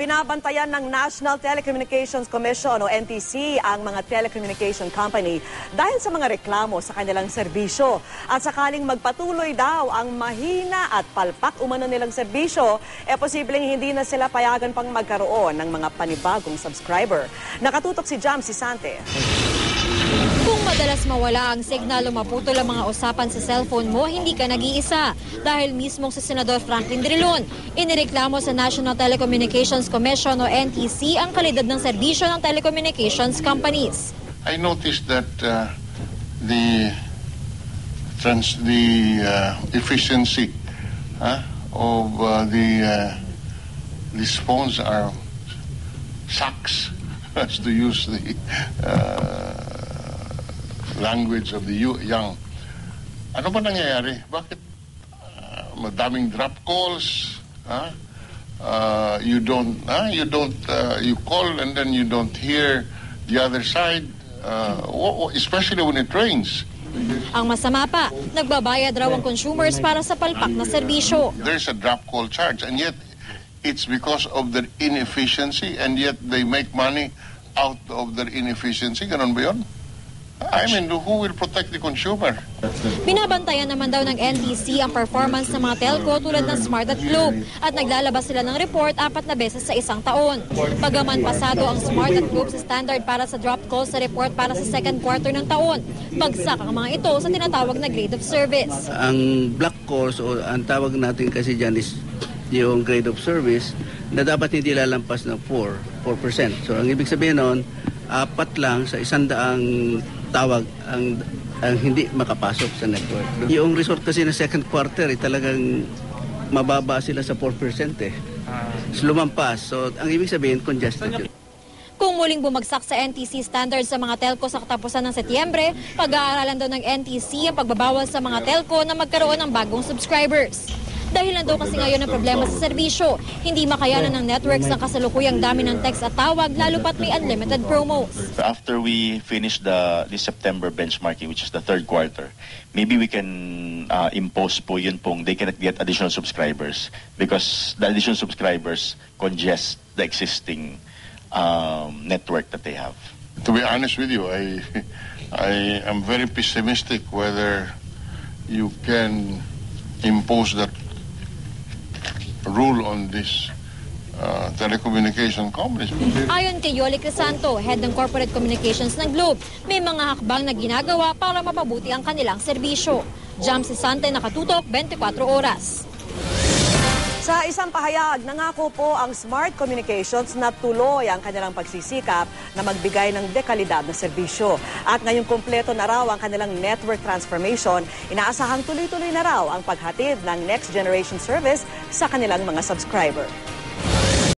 Binabantayan ng National Telecommunications Commission o NTC ang mga telecommunication company dahil sa mga reklamo sa kanilang serbisyo. At sakaling magpatuloy daw ang mahina at palpak umano nilang serbisyo, posibleng hindi na sila payagan pang magkaroon ng mga panibagong subscriber. Nakatutok si Jam Sisante. Kung madalas mawala ang signal o maputol ang mga usapan sa cellphone mo, hindi ka nag-iisa. Dahil mismong si Senador Franklin Drilon, inireklamo sa National Telecommunications Commission o NTC ang kalidad ng serbisyo ng telecommunications companies. I noticed that the efficiency of these phones are sucks, as to use the language of the young. Ano ba nangyayari? Bakit madaming drop calls? You call and then you don't hear the other side, especially when it rains. Ang masama pa, nagbabayad raw ang consumers para sa palpak na serbisyo. There's a drop call charge, and yet it's because of their inefficiency, and yet they make money out of their inefficiency. Ganon ba yun? I mean, who will protect the consumer? Binabantayan naman daw ng NTC ang performance ng mga telco tulad ng Smart at Globe at naglalabas sila ng report 4 na beses sa isang taon. Bagaman pasado ang Smart at Globe sa standard para sa drop calls sa report para sa second quarter ng taon, bagsak ang mga ito sa tinatawag na grade of service. Ang black calls o ang tawag natin kasi dyan is yung grade of service na dapat hindi lalampas ng 4%. So ang ibig sabihin noon, 4 lang sa 100 tawag ang hindi makapasok sa network. Yung resort kasi na second quarter talagang mababa sila sa 4% lumampas. So ang ibig sabihin congested yun. Kung muling bumagsak sa NTC standards sa mga telco sa katapusan ng Setyembre, pag-aaralan daw ng NTC ang pagbabawal sa mga telco na magkaroon ng bagong subscribers. Dahil daw kasi ngayon ang problema sa serbisyo, hindi makayanan ng networks ang kasalukuyang dami ng text at tawag, lalo pat may unlimited promos. After we finish the September benchmarking, which is the third quarter, maybe we can impose po yun pong they cannot get additional subscribers because the additional subscribers congest the existing network that they have. To be honest with you, I am very pessimistic whether you can impose that rule on this telecommunication companies. Ayon kay Yoli Crisanto, head ng corporate communications ng Globe, may mga hakbang na ginagawa para mapabuti ang kanilang serbisyo. Jam Sisante, Nakatutok, 24 oras. Sa isang pahayag, nangako po ang Smart Communications na tuloy ang kanilang pagsisikap na magbigay ng dekalidad na serbisyo. At ngayong kumpleto na raw ang kanilang network transformation, inaasahang tuloy-tuloy na raw ang paghatid ng next generation service sa kanilang mga subscriber.